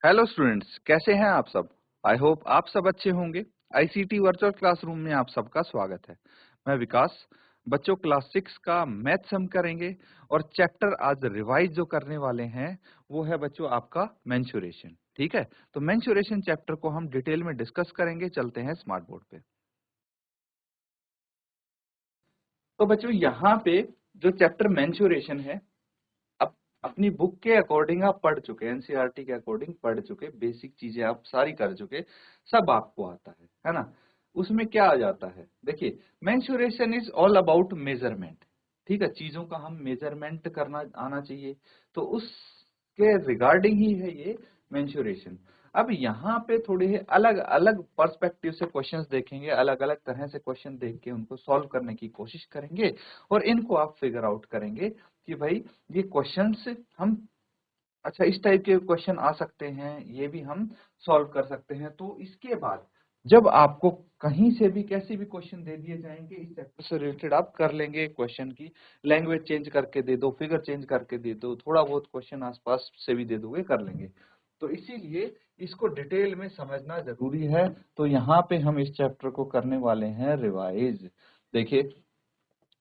Hello students, कैसे हैं आप सब। आई होप आप सब अच्छे होंगे। आईसीटी वर्चुअल क्लासरूम में आप सबका स्वागत है। मैं विकास। बच्चों, क्लास 6 का मैथ्स हम करेंगे और चैप्टर आज रिवाइज जो करने वाले हैं वो है बच्चों आपका मेंसुरेशन। ठीक है, तो मेंसुरेशन चैप्टर को हम डिटेल में डिस्कस करेंगे। चलते हैं स्मार्ट बोर्ड पे। तो बच्चों यहाँ पे जो चैप्टर मेंसुरेशन है, अब अपनी बुक के अकॉर्डिंग आप पढ़ चुके, एनसीईआरटी के अकॉर्डिंग पढ़ चुके, बेसिक चीजें आप सारी कर चुके, सब आपको आता है ना। उसमें क्या आ जाता है, देखिए, mensuration is all about measurement. ठीक है, चीजों का हम मेजरमेंट करना आना चाहिए, तो उसके रिगार्डिंग ही है ये मेंसुरेशन। अब यहाँ पे थोड़े अलग अलग पर्सपेक्टिव से क्वेश्चंस देखेंगे, अलग अलग तरह से क्वेश्चन देख के उनको सॉल्व करने की कोशिश करेंगे और इनको आप फिगर आउट करेंगे कि भाई ये क्वेश्चंस हम, अच्छा, इस टाइप के क्वेश्चन आ सकते हैं, ये भी हम सॉल्व कर सकते हैं। तो इसके बाद जब आपको कहीं से भी कैसे भी क्वेश्चन दे दिए जाएंगे, इस चैप्टर से रिलेटेड आप कर लेंगे क्वेश्चन की लैंग्वेज चेंज करके दे दो, फिगर चेंज करके दे दो, थोड़ा बहुत क्वेश्चन आसपास से भी दे दोगे, कर लेंगे। तो इसीलिए इसको डिटेल में समझना जरूरी है। तो यहाँ पे हम इस चैप्टर को करने वाले हैं रिवाइज। देखिए,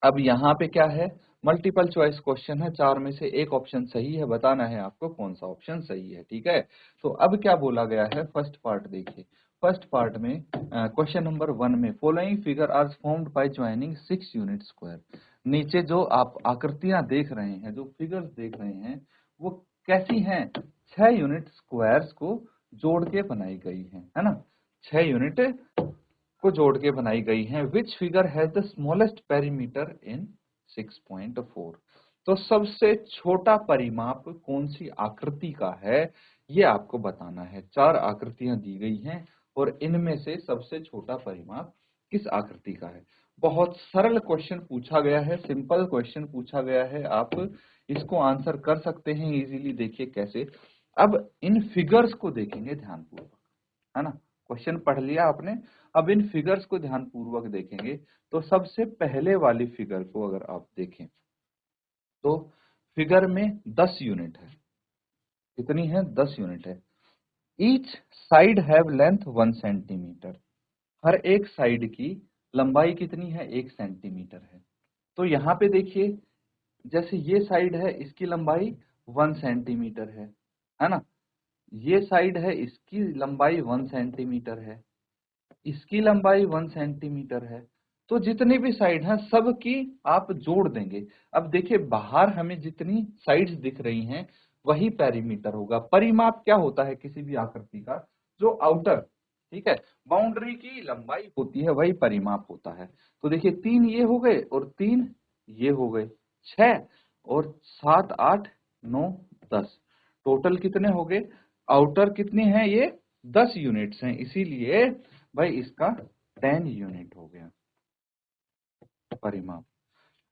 अब यहाँ पे क्या है, मल्टीपल चॉइस क्वेश्चन है, चार में से एक ऑप्शन सही है, बताना है आपको कौन सा ऑप्शन सही है। ठीक है, तो अब क्या बोला गया है, फर्स्ट पार्ट देखिए। फर्स्ट पार्ट में क्वेश्चन नंबर 1 में following figure are formed by joining 6 unit square. नीचे जो आप आकृतियां देख रहे हैं, जो फिगर्स देख रहे हैं, वो कैसी हैं, 6 यूनिट स्क्वायर्स को जोड़ के बनाई गई है ना। 6 यूनिट को जोड़ के बनाई गई हैं। Which figure has the smallest perimeter in 6.4। तो सबसे छोटा परिमाप कौन सी आकृति का है, ये आपको बताना है। चार आकृतियां दी गई हैं और इनमें से सबसे छोटा परिमाप किस आकृति का है। बहुत सरल क्वेश्चन पूछा गया है, सिंपल क्वेश्चन पूछा गया है, आप इसको आंसर कर सकते हैं इजीली। देखिए कैसे, अब इन फिगर्स को देखेंगे ध्यानपूर्वक, है ना। क्वेश्चन पढ़ लिया आपने, अब इन फिगर्स को ध्यान पूर्वक देखेंगे। तो सबसे पहले वाली फिगर को अगर आप देखें तो फिगर में 10 यूनिट है। कितनी है, 10 यूनिट है। Each side have length 1 centimetre. हर एक साइड की लंबाई कितनी है, 1 सेंटीमीटर है। तो यहाँ पे देखिए, जैसे ये साइड है, इसकी लंबाई 1 सेंटीमीटर है ना। ये साइड है, इसकी लंबाई 1 सेंटीमीटर है, इसकी लंबाई 1 सेंटीमीटर है। तो जितनी भी साइड हैं सब की आप जोड़ देंगे। अब देखिए, बाहर हमें जितनी साइड्स दिख रही हैं वही पेरीमीटर होगा। परिमाप क्या होता है किसी भी आकृति का, जो आउटर, ठीक है, बाउंड्री की लंबाई होती है वही परिमाप होता है। तो देखिए, 3 ये हो गए और 3 ये हो गए, 6 और 7 8 9 10, टोटल कितने हो गए, आउटर कितने हैं, ये 10 यूनिट्स हैं, इसीलिए भाई इसका 10 यूनिट हो गया परिमाप।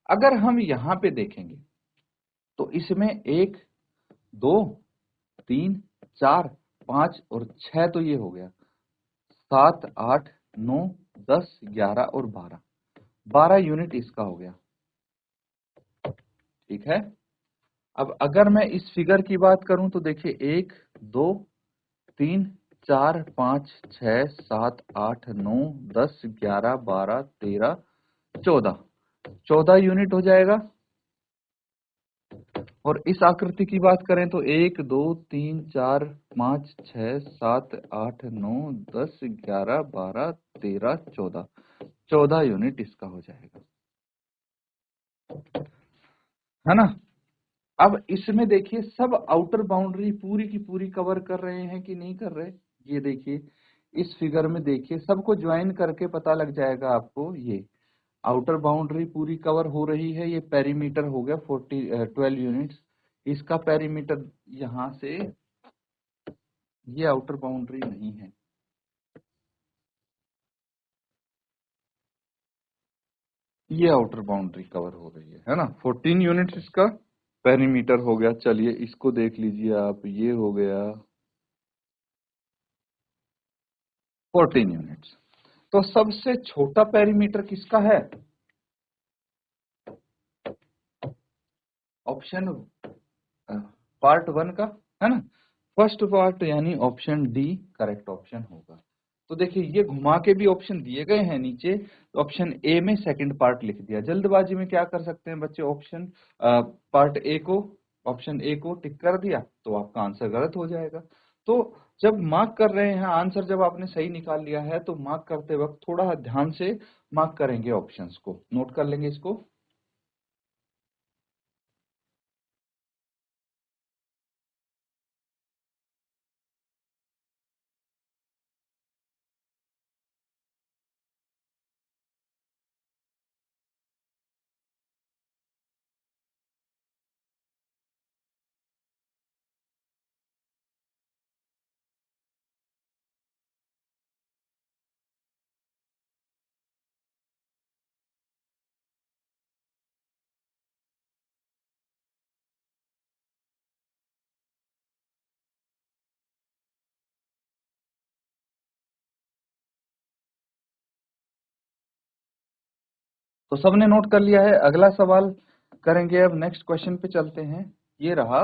अगर हम यहां पे देखेंगे तो इसमें 1 2 3 4 5 और 6, तो ये हो गया 7 8 9 10 11 और 12, 12 यूनिट इसका हो गया। ठीक है, अब अगर मैं इस फिगर की बात करूं तो देखिए, 1 2 3 4 5 6 7 8 9 10 11 12 13 14, 14 यूनिट हो जाएगा। और इस आकृति की बात करें तो 1 2 3 4 5 6 7 8 9 10 11 12 13 14, 14 यूनिट इसका हो जाएगा, है ना। अब इसमें देखिए, सब आउटर बाउंड्री पूरी की पूरी कवर कर रहे हैं कि नहीं कर रहे। ये देखिए, इस फिगर में देखिए, सबको ज्वाइन करके पता लग जाएगा आपको। ये आउटर बाउंड्री पूरी कवर हो रही है, ये पेरीमीटर हो गया 12 यूनिट्स। इसका पेरीमीटर यहां से, ये आउटर बाउंड्री नहीं है, ये आउटर बाउंड्री कवर हो रही है ना। 14 यूनिट्स इसका पेरीमीटर हो गया। चलिए इसको देख लीजिए आप, ये हो गया 14 यूनिट्स। तो सबसे छोटा पेरीमीटर किसका है, ऑप्शन पार्ट 1 का, है ना। फर्स्ट पार्ट यानी ऑप्शन डी करेक्ट ऑप्शन होगा। तो देखिए ये घुमा के भी ऑप्शन दिए गए हैं नीचे, तो ऑप्शन ए में सेकंड पार्ट लिख दिया। जल्दबाजी में क्या कर सकते हैं बच्चे, पार्ट ए को, ऑप्शन ए को टिक कर दिया तो आपका आंसर गलत हो जाएगा। तो जब मार्क कर रहे हैं आंसर, जब आपने सही निकाल लिया है तो मार्क करते वक्त थोड़ा ध्यान से मार्क करेंगे, ऑप्शंस को नोट कर लेंगे इसको। तो सबने नोट कर लिया है। अगला सवाल करेंगे, अब नेक्स्ट क्वेश्चन पे चलते हैं। ये रहा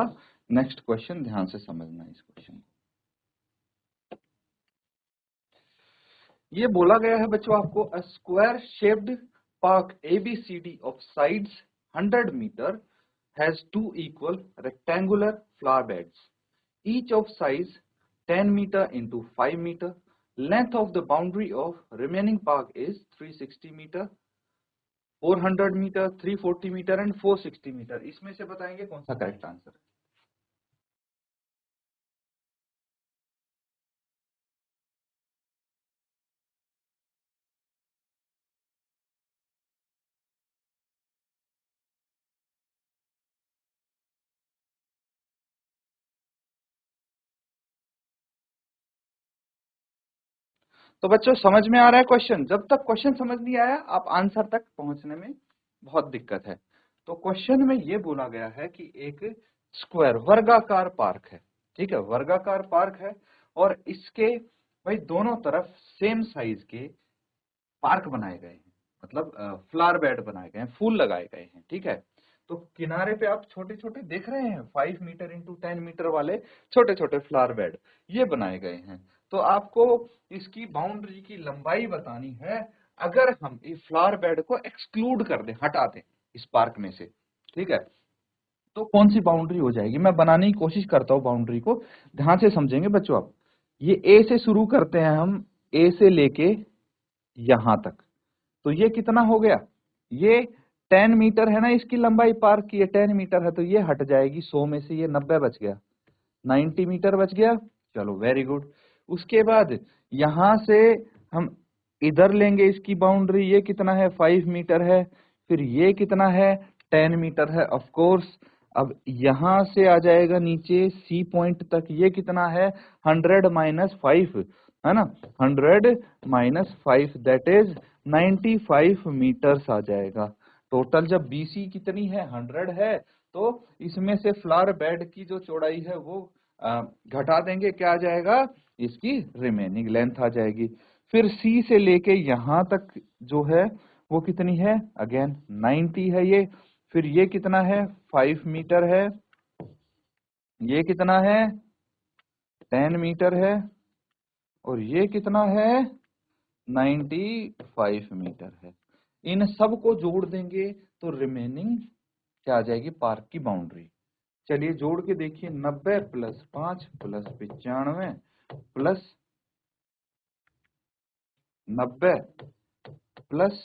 नेक्स्ट क्वेश्चन, ध्यान से समझना इस क्वेश्चन। ये बोला गया है बच्चों आपको, a square shaped park ABCD of sides 100 metre has 2 equal rectangular flower beds, each of size 10 metre into 5 metre. Length of the boundary of remaining park is 360 metre, 400 metre, 340 metre and 460 metre. इसमें से बताएंगे कौन सा correct answer है। तो बच्चों समझ में आ रहा है क्वेश्चन? जब तक क्वेश्चन समझ नहीं आया आप आंसर तक पहुंचने में बहुत दिक्कत है। तो क्वेश्चन में ये बोला गया है कि एक स्क्वायर वर्गाकार पार्क है, ठीक है, वर्गाकार पार्क है, और इसके भाई दोनों तरफ सेम साइज के पार्क बनाए गए हैं, मतलब फ्लावर बेड बनाए गए हैं, फूल लगाए गए हैं, ठीक है। तो किनारे पे आप छोटे छोटे देख रहे हैं 5 मीटर इंटू 10 मीटर वाले छोटे छोटे फ्लावर बेड ये बनाए गए हैं। तो आपको इसकी बाउंड्री की लंबाई बतानी है। अगर हम इस फ्लावर बेड को एक्सक्लूड कर दें, हटा दें इस पार्क में से, ठीक है, तो कौन सी बाउंड्री हो जाएगी। मैं बनाने की कोशिश करता हूं बाउंड्री को, ध्यान से समझेंगे बच्चों आप। ये ए से शुरू करते हैं हम, ए से लेके यहां तक, तो ये कितना हो गया, ये 10 मीटर है ना इसकी लंबाई पार्क की, ये 10 मीटर है, तो ये हट जाएगी 100 में से, ये 90 बच गया, 90 मीटर बच गया। चलो वेरी गुड। उसके बाद यहां से हम इधर लेंगे इसकी बाउंड्री, ये कितना है 5 मीटर है, फिर ये कितना है 10 मीटर है ऑफ कोर्स। अब यहां से आ जाएगा नीचे सी पॉइंट तक, ये कितना है 100 माइनस 5, है ना, 100 माइनस 5 दैट इज 95 मीटर्स आ जाएगा। टोटल जब BC कितनी है 100 है, तो इसमें से फ्लावर बेड की जो चौड़ाई है वो घटा देंगे, क्या आ जाएगा, इसकी रिमेनिंग लेंथ आ जाएगी। फिर C से लेके यहां तक जो है वो कितनी है, अगेन 90 है ये। फिर ये कितना है 5 मीटर है, ये कितना है 10 मीटर है, और ये कितना है 95 मीटर है। इन सब को जोड़ देंगे तो रिमेनिंग क्या आ जाएगी, पार्क की बाउंड्री। चलिए जोड़ के देखिए, 90 प्लस 5 प्लस 95 प्लस 90 प्लस,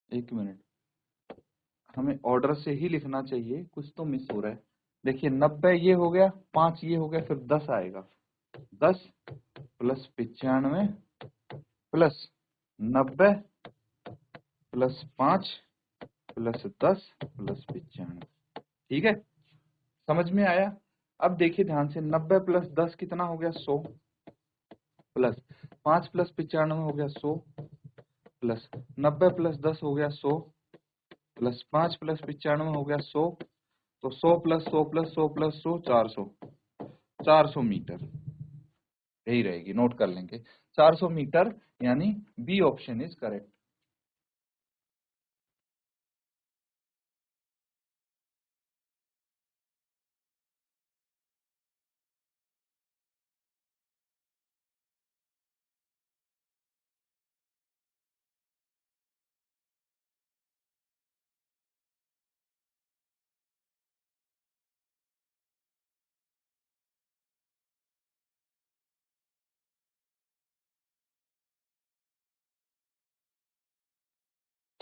एक मिनट, हमें ऑर्डर से ही लिखना चाहिए, कुछ तो मिस हो रहा है। देखिए 90 ये हो गया, 5 ये हो गया, फिर 10 आएगा, 10 plus 95 plus 90 plus 5 plus 10 plus 95, ठीक है, समझ में आया। अब देखिए ध्यान से, 90 प्लस 10 कितना हो गया 100, प्लस 5 प्लस 95 हो गया 100, प्लस 90 प्लस 10 हो गया 100, प्लस 5 प्लस 95 हो गया 100, तो 100 प्लस 100 प्लस 100 प्लस 100 400, 400 मीटर यही रहेगी, नोट कर लेंगे 400 मीटर, यानी बी ऑप्शन इज करेक्ट।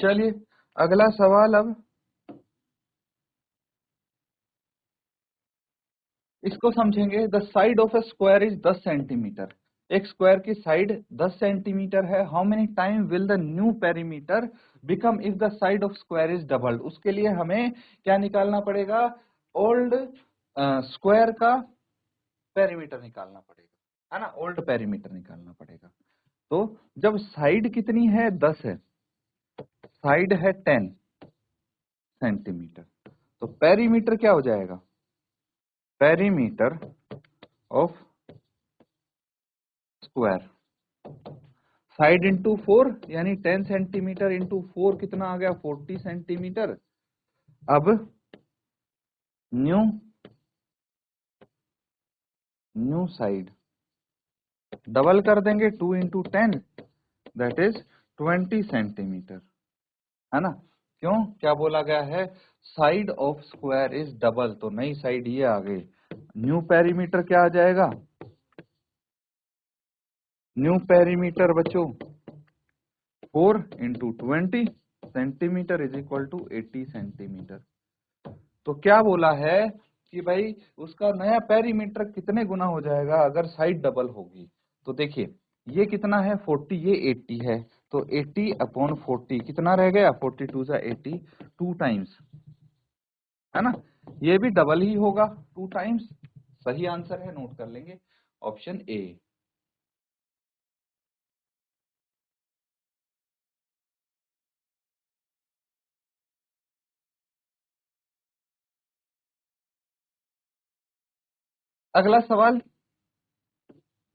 चलिए अगला सवाल, अब इसको समझेंगे। The side of A square is 10 centimetre. एक स्क्वायर की साइड 10 सेंटीमीटर है। How many time will the new perimeter become if the side of square is doubled. उसके लिए हमें क्या निकालना पड़ेगा? ओल्ड स्क्वायर का पेरीमीटर निकालना पड़ेगा, है ना, ओल्ड पेरीमीटर निकालना पड़ेगा। तो जब साइड कितनी है? 10 है, साइड है 10 सेंटीमीटर, तो पेरीमीटर क्या हो जाएगा? Perimeter of square, side into 4 यानी 10 सेंटीमीटर इंटू 4 कितना आ गया? 40 सेंटीमीटर। अब न्यू साइड डबल कर देंगे, 2 इंटू 10 दैट इज 20 सेंटीमीटर, है ना। क्यों? क्या बोला गया है? Side of square is double, तो नई साइड ये आ गई। न्यू पेरीमीटर क्या आ जाएगा? न्यू पेरीमीटर बच्चों 4 into 20 centimetre is equal to 80 centimetre. तो क्या बोला है कि भाई उसका नया पेरीमीटर कितने गुना हो जाएगा अगर साइड डबल होगी? तो देखिए ये कितना है? 40, ये 80 है, तो 80 अपॉन 40 कितना रह गया? 42 सा 80, 2 टाइम्स, है ना। ये भी डबल ही होगा, 2 टाइम्स। सही आंसर है, नोट कर लेंगे, ऑप्शन ए। अगला सवाल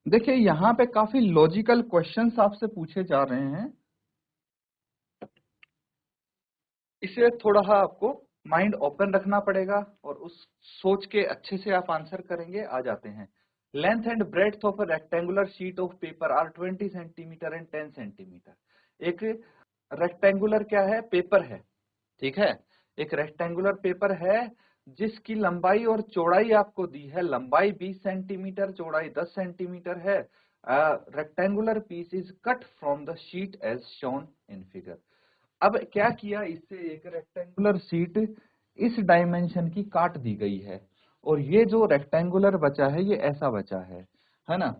देखिए, यहाँ पे काफी लॉजिकल क्वेश्चंस आपसे पूछे जा रहे हैं, इसे थोड़ा आपको माइंड ओपन रखना पड़ेगा और उस सोच के अच्छे से आप आंसर करेंगे। आ जाते हैं। Length and breadth of a rectangular sheet of paper are 20 centimetre and 10 centimetre. एक रेक्टेंगुलर क्या है? पेपर है, ठीक है। एक रेक्टेंगुलर पेपर है जिसकी लंबाई और चौड़ाई आपको दी है। लंबाई 20 सेंटीमीटर, चौड़ाई 10 सेंटीमीटर है। Rectangular piece is cut from the sheet as shown in figure. अब क्या किया, इससे एक रेक्टेंगुलर शीट इस डायमेंशन की काट दी गई है और ये जो रेक्टेंगुलर बचा है ये ऐसा बचा है ना।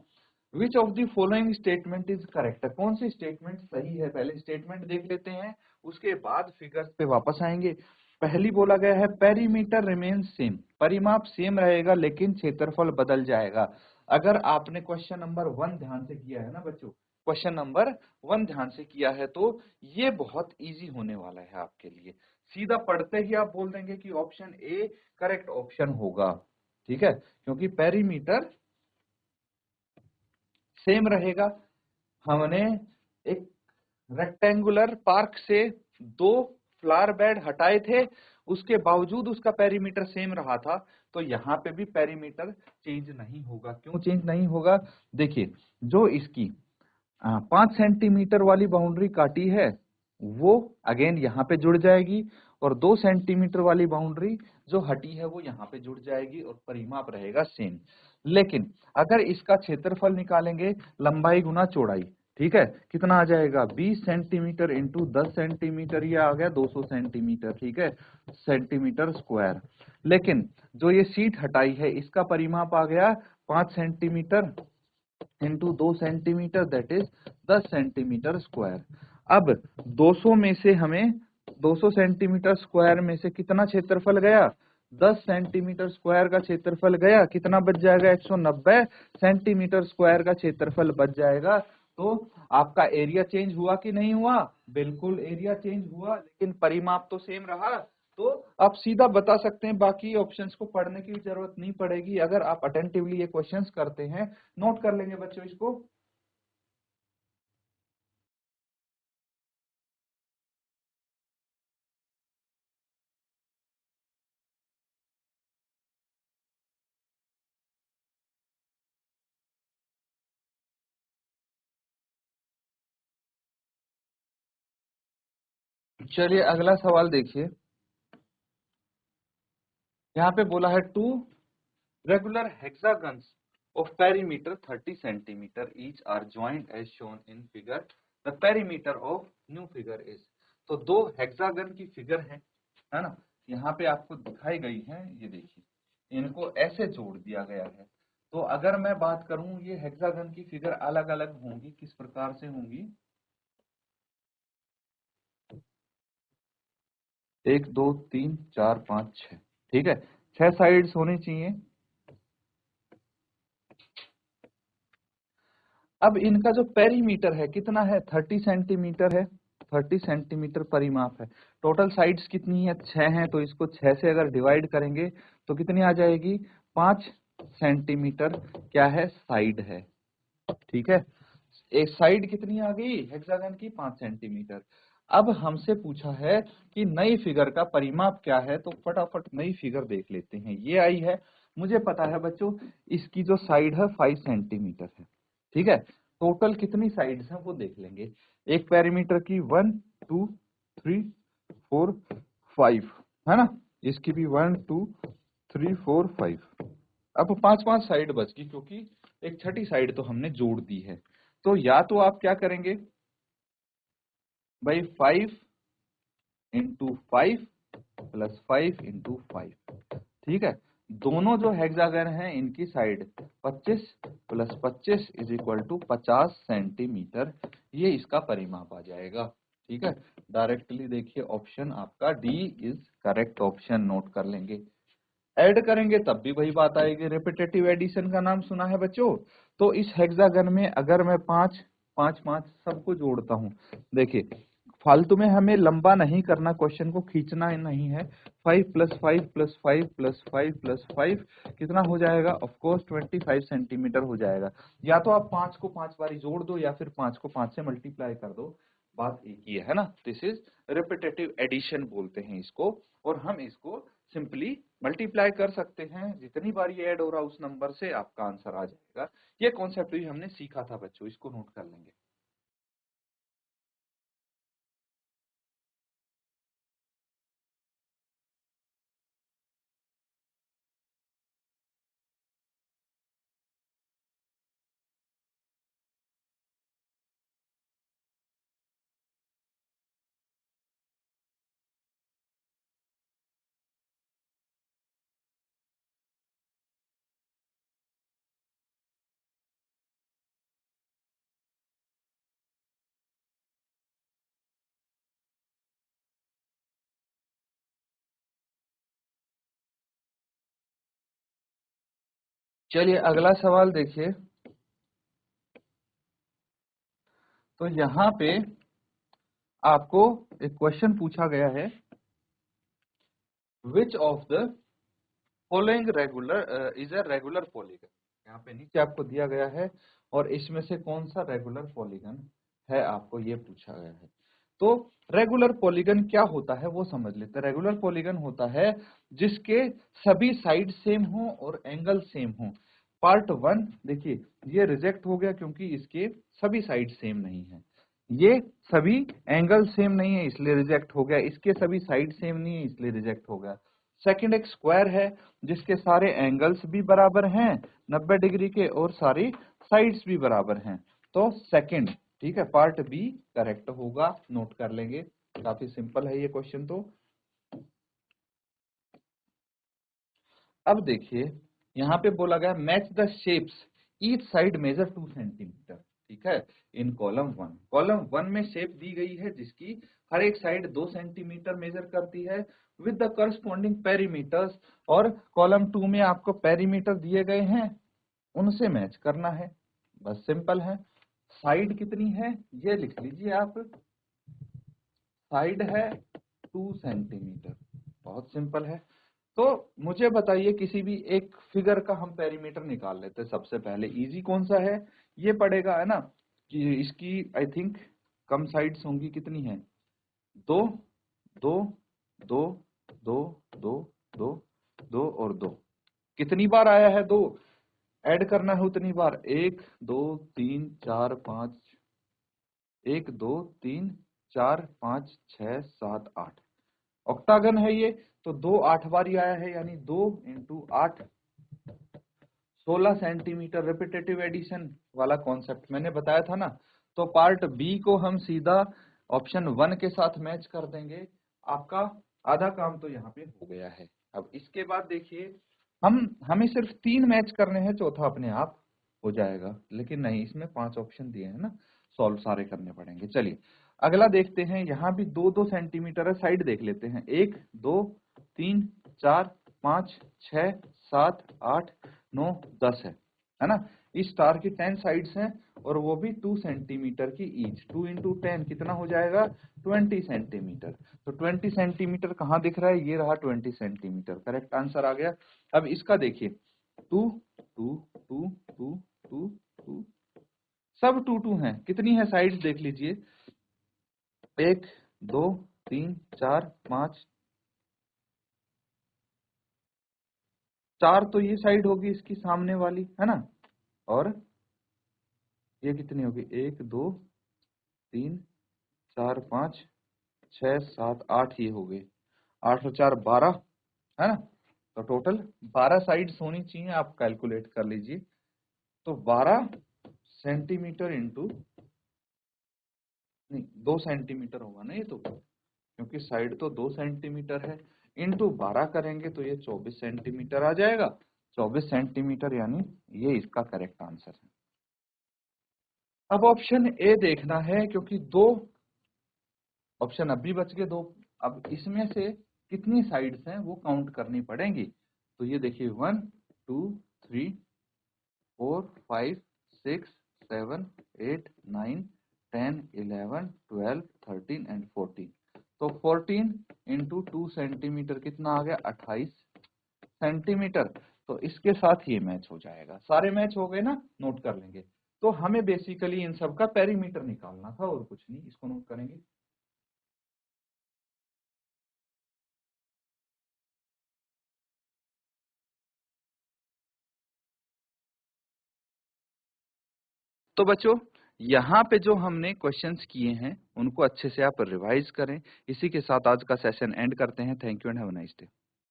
Which of the following statement is correct? कौन सी स्टेटमेंट सही है? पहले स्टेटमेंट देख लेते हैं, उसके बाद फिगर्स पे वापस आएंगे। पहली बोला गया है पेरीमीटर रिमेन्स सेम, परिमाप सेम रहेगा लेकिन क्षेत्रफल बदल जाएगा। अगर आपने क्वेश्चन नंबर 1 ध्यान से किया है ना बच्चों, क्वेश्चन नंबर 1 ध्यान से किया है तो ये बहुत इजी होने वाला है आपके लिए। सीधा पढ़ते ही आप बोल देंगे कि ऑप्शन ए करेक्ट ऑप्शन होगा, ठीक है, क्योंकि पेरीमीटर सेम रहेगा। हमने एक रेक्टेंगुलर पार्क से 2 फ्लावर बेड हटाए थे, उसके बावजूद उसका पेरीमीटर सेम रहा था, तो यहाँ पे भी पेरीमीटर चेंज नहीं होगा। क्यों चेंज नहीं होगा? देखिए, जो इसकी 5 सेंटीमीटर वाली बाउंड्री काटी है वो अगेन यहाँ पे जुड़ जाएगी, और 2 सेंटीमीटर वाली बाउंड्री जो हटी है वो यहाँ पे जुड़ जाएगी और परिमाप रहेगा सेम। लेकिन अगर इसका क्षेत्रफल निकालेंगे, लंबाई गुना चौड़ाई, ठीक है, कितना आ जाएगा? 20 सेंटीमीटर इंटू 10 सेंटीमीटर, ये आ गया 200 सेंटीमीटर, ठीक है, सेंटीमीटर स्क्वायर। लेकिन जो ये सीट हटाई है इसका परिमाप आ गया 5 centimetre into 2 centimetre, that is 10 centimetre square. अब 200 में से हमें 200 सेंटीमीटर स्क्वायर में से कितना क्षेत्रफल गया? 10 सेंटीमीटर स्क्वायर का क्षेत्रफल गया, कितना बच जाएगा? 190 सेंटीमीटर स्क्वायर का क्षेत्रफल बच जाएगा। तो आपका एरिया चेंज हुआ कि नहीं हुआ? बिल्कुल एरिया चेंज हुआ, लेकिन परिमाप तो सेम रहा। तो आप सीधा बता सकते हैं, बाकी ऑप्शंस को पढ़ने की जरूरत नहीं पड़ेगी अगर आप अटेंटिवली ये क्वेश्चंस करते हैं। नोट कर लेंगे बच्चों इसको। चलिए अगला सवाल देखिए, यहाँ पे बोला है 2 regular hexagons of perimeter 30 centimeter each are joined as shown in figure. The perimeter of new figure is. तो दो हेक्सागन की फिगर है ना, यहाँ पे आपको दिखाई गई है, ये देखिए, इनको ऐसे जोड़ दिया गया है। तो अगर मैं बात करूं, ये हेक्सागन की फिगर अलग अलग होंगी, किस प्रकार से होंगी, 1 2 3 4 5 6, ठीक है, 6 साइड्स होनी चाहिए। अब इनका जो पेरीमीटर है कितना है, 30 सेंटीमीटर है, 30 सेंटीमीटर परिमाप है। टोटल साइड्स कितनी है, 6 है, तो इसको 6 से अगर डिवाइड करेंगे तो कितनी आ जाएगी, 5 सेंटीमीटर क्या है, साइड है, ठीक है। एक साइड कितनी आ गई हेक्सागन की, 5 सेंटीमीटर। अब हमसे पूछा है कि नई फिगर का परिमाप क्या है, तो फटाफट नई फिगर देख लेते हैं। ये आई है, मुझे पता है बच्चों, इसकी जो साइड है 5 सेंटीमीटर है, ठीक है। टोटल कितनी साइड्स हैं वो देख लेंगे। एक पेरीमीटर की 1 2 3 4 5 है ना, इसकी भी 1 2 3 4 5। अब 5 साइड बच गई, क्योंकि एक छठी साइड तो हमने जोड़ दी है। तो या तो आप क्या करेंगे भाई, 5 इंटू 5 प्लस 5 इंटू 5, ठीक है। दोनों जो हेक्सागन हैं इनकी side 25 plus 25 is equal to 50 centimetre, ये इसका परिमाप आ जाएगा, ठीक है। डायरेक्टली देखिए ऑप्शन आपका D is correct option, note कर लेंगे। ऐड करेंगे तब भी वही बात आएगी, रिपीटेटिव एडिशन का नाम सुना है बच्चों। तो इस हेक्सागन में अगर मैं 5 5 5 सबको जोड़ता हूं, देखिए फालतू में हमें लंबा नहीं करना, क्वेश्चन को खींचना नहीं है। 5 प्लस 5 प्लस 5 प्लस 5 प्लस 5 कितना हो जाएगा, ऑफ कोर्स 25 सेंटीमीटर हो जाएगा। या तो आप 5 को 5 बारी जोड़ दो या फिर 5 को 5 से मल्टीप्लाई कर दो, बात एक ही है ना। दिस इज रिपीटेटिव एडिशन बोलते हैं इसको, और हम इसको सिंपली मल्टीप्लाई कर सकते हैं, जितनी बार ये ऐड हो रहा उस नंबर से आपका आंसर आ जाएगा। ये कॉन्सेप्ट भी हमने सीखा था बच्चों, इसको नोट कर लेंगे। चलिए अगला सवाल देखिए। तो यहाँ पे आपको एक क्वेश्चन पूछा गया है, which of the following regular is a regular polygon. यहाँ पे नीचे आपको दिया गया है, और इसमें से कौन सा रेगुलर पॉलीगन है, आपको ये पूछा गया है। तो रेगुलर पॉलीगन क्या होता है वो समझ लेते हैं। रेगुलर पॉलीगन होता है जिसके सभी साइड सेम हो और एंगल सेम हो। पार्ट 1 देखिए, ये रिजेक्ट हो गया क्योंकि इसके सभी साइड सेम नहीं है। ये सभी एंगल सेम नहीं है इसलिए रिजेक्ट हो गया, इसके सभी साइड सेम नहीं है इसलिए रिजेक्ट हो गया। सेकंड एक स्क्वायर है जिसके सारे एंगल्स भी बराबर हैं 90 डिग्री के, और सारी साइड्स भी बराबर हैं, तो सेकंड, ठीक है, पार्ट बी करेक्ट होगा, नोट कर लेंगे। काफी सिंपल है ये क्वेश्चन। तो अब देखिए, यहाँ पे बोला गया match the shapes, each side measure 2 centimetre, ठीक है। इन कॉलम वन में शेप दी गई है जिसकी हर एक साइड 2 सेंटीमीटर मेजर करती है विद द करस्पॉन्डिंग पेरीमीटर्स, और कॉलम 2 में आपको पेरीमीटर दिए गए हैं, उनसे मैच करना है, बस सिंपल है। साइड कितनी है ये लिख लीजिए आप, साइड है 2 सेंटीमीटर, बहुत सिंपल है। तो मुझे बताइए किसी भी एक फिगर का हम पेरीमीटर निकाल लेते हैं। सबसे पहले इजी कौन सा है, ये पड़ेगा, है ना, कि इसकी आई थिंक कम साइड्स होंगी, कितनी है, 2 2 2 2 2 2 2 और 2। कितनी बार आया है 2, ऐड करना है उतनी बार, 1 2 3 4 5, 1 2 3 4 5 6 7 8, ऑक्टागन है ये, तो 2 8 बार ही आया है, यानी 2 इंटू 8 16 सेंटीमीटर। रिपीटेटिव एडिशन वाला कॉन्सेप्ट मैंने बताया था ना। तो पार्ट बी को हम सीधा ऑप्शन 1 के साथ मैच कर देंगे, आपका आधा काम तो यहाँ पे हो गया है। अब इसके बाद देखिए, हमें सिर्फ 3 मैच करने हैं, चौथा अपने आप हो जाएगा, लेकिन नहीं, इसमें 5 ऑप्शन दिए हैं ना, सॉल्व सारे करने पड़ेंगे। चलिए अगला देखते हैं, यहाँ भी 2-2 सेंटीमीटर है, साइड देख लेते हैं, 1 2 3 4 5 6 7 8 9 10 है ना। इस स्टार की 10 साइड्स हैं और वो भी 2 सेंटीमीटर की ईच। 2 इंटू 10 कितना हो जाएगा, 20 सेंटीमीटर। तो 20 सेंटीमीटर कहाँ दिख रहा है, ये रहा 20 सेंटीमीटर, करेक्ट आंसर आ गया। अब इसका देखिए, 2 2 2 2 2 2 सब 2 2 हैं, कितनी है साइड्स देख लीजिए, 1 2 3 4 5 4 तो ये साइड होगी इसकी सामने वाली, है ना, और ये कितनी होगी, 1 2 3 4 5 6 7 8 ये हो गए, 8 और 4 12, है ना। तो टोटल 12 साइड्स होनी चाहिए, आप कैलकुलेट कर लीजिए। तो 12 सेंटीमीटर इंटू, नहीं 2 सेंटीमीटर होगा ना ये तो, क्योंकि साइड तो 2 सेंटीमीटर है, इंटू 12 करेंगे तो ये 24 सेंटीमीटर आ जाएगा। 24 सेंटीमीटर यानी ये इसका करेक्ट आंसर है। अब ऑप्शन ए देखना है, क्योंकि 2 ऑप्शन अभी बच गए 2। अब इसमें से कितनी साइड्स हैं वो काउंट करनी पड़ेंगी। तो ये देखिए 1 2 3 4 5 6 7 8 9 10 11 12 13 एंड 14। तो 14 इंटू 2 सेंटीमीटर कितना आ गया, 28 सेंटीमीटर। तो इसके साथ ये मैच हो जाएगा, सारे मैच हो गए ना, नोट कर लेंगे। तो हमें बेसिकली इन सब का पेरीमीटर निकालना था और कुछ नहीं, इसको नोट करेंगे। तो बच्चों, यहाँ पे जो हमने क्वेश्चंस किए हैं उनको अच्छे से आप रिवाइज करें। इसी के साथ आज का सेशन एंड करते हैं। Thank you and have a nice day.